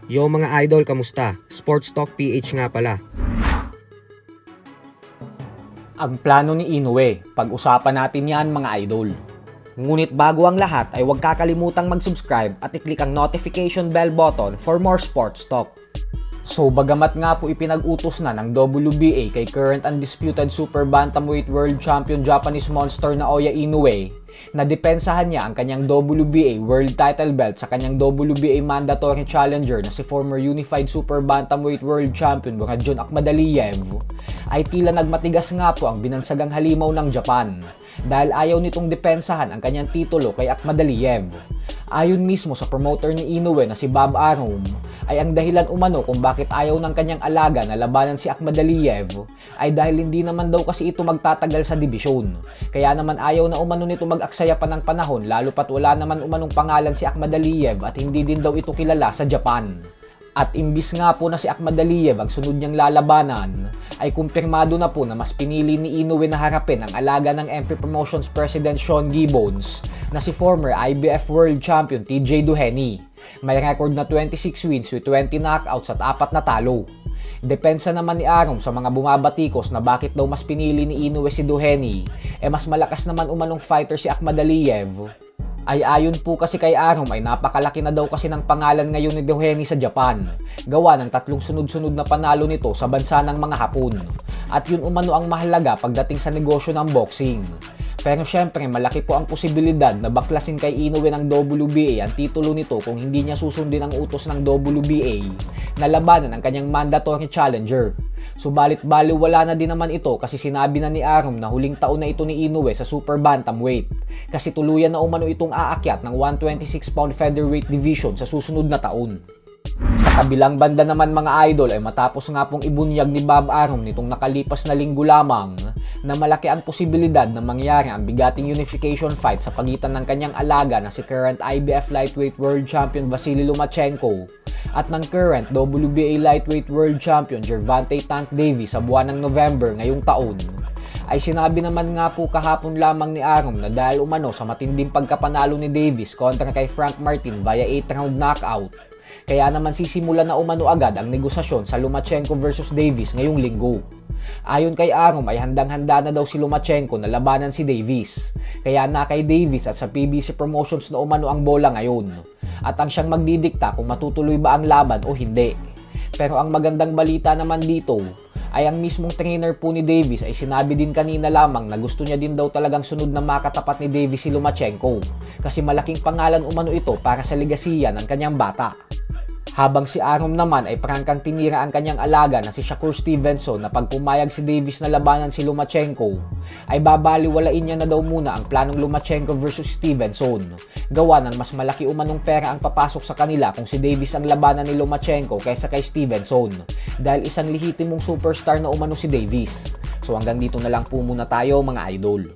Yo mga idol, kamusta? Sports Talk PH nga pala. Ang plano ni Inoue, pag-usapan natin yan mga idol. Ngunit bago ang lahat ay huwag kakalimutang mag-subscribe at i-click ang notification bell button for more sports talk. So bagamat nga po ipinag-utos na ng WBA kay current undisputed super bantamweight world champion Japanese monster na Naoya Inoue na depensahan niya ang kanyang WBA world title belt sa kanyang WBA mandatory challenger na si former unified super bantamweight world champion Muradjon Akhmadaliev, ay tila nagmatigas nga po ang binansagang halimaw ng Japan dahil ayaw nitong depensahan ang kanyang titulo kay Akhmadaliev. Ayon mismo sa promoter ni Inoue na si Bob Arum, ay ang dahilan umano kung bakit ayaw ng kanyang alaga na labanan si Akhmadaliev ay dahil hindi naman daw kasi ito magtatagal sa dibisyon. Kaya naman ayaw na umano nito mag-aksaya pa ng panahon lalo pat wala naman umanong pangalan si Akhmadaliev at hindi din daw ito kilala sa Japan. At imbis nga po na si Akhmadaliev ang sunod niyang lalabanan, ay kumpirmado na po na mas pinili ni Inoue na harapin ang alaga ng MP Promotions President Sean Gibbons na si former IBF World Champion TJ Doheny. May record na 26 wins with 20 knockouts at 4 na talo. Depensa naman ni Arum sa mga bumabatikos na bakit daw mas pinili ni Inoue si Doheny, mas malakas naman umanong fighter si Akhmadaliev. Ay ayon po kasi kay Arum ay napakalaki na daw kasi ng pangalan ngayon ni Doheny sa Japan. Gawa ng 3 sunod-sunod na panalo nito sa bansa ng mga Hapon. At yun umano ang mahalaga pagdating sa negosyo ng boxing. Pero syempre malaki po ang posibilidad na baklasin kay Inoue ng WBA ang titulo nito kung hindi niya susundin ang utos ng WBA na labanan ang kanyang mandatory challenger. Subalit baliwala na din naman ito kasi sinabi na ni Arum na huling taon na ito ni Inoue sa super bantamweight kasi tuluyan na umano itong aakyat ng 126-pound featherweight division sa susunod na taon. Sa kabilang banda naman mga idol ay matapos nga pong ibunyag ni Bob Arum nitong nakalipas na linggo lamang na malaki ang posibilidad na mangyari ang bigating unification fight sa pagitan ng kanyang alaga na si current IBF lightweight world champion Vasily Lomachenko at ng current WBA lightweight world champion Gervonta Tank Davis sa buwan ng November ngayong taon. Ay sinabi naman nga po kahapon lamang ni Arum na dahil umano sa matinding pagkapanalo ni Davis kontra kay Frank Martin via 8-round knockout, kaya naman sisimulan na umano agad ang negosasyon sa Lomachenko versus Davis ngayong linggo. Ayon kay Arum ay handang-handa na daw si Lomachenko na labanan si Davis. Kaya na kay Davis at sa PBC Promotions na umano ang bola ngayon. At ang siyang magdidikta kung matutuloy ba ang laban o hindi. Pero ang magandang balita naman dito ay ang mismong trainer po ni Davis ay sinabi din kanina lamang na gusto niya din daw talagang sunod na makatapat ni Davis si Lomachenko. Kasi malaking pangalan umano ito para sa legasiya ng kanyang bata. Habang si Arum naman ay prangkang tinira ang kanyang alaga na si Shakur Stevenson na pag pumayag si Davis na labanan si Lomachenko, ay babaliwalain niya na daw muna ang planong Lomachenko versus Stevenson. Gawa ng mas malaki umanong pera ang papasok sa kanila kung si Davis ang labanan ni Lomachenko kaysa kay Stevenson dahil isang lehitimong superstar na umano si Davis. So hanggang dito na lang po muna tayo mga idol.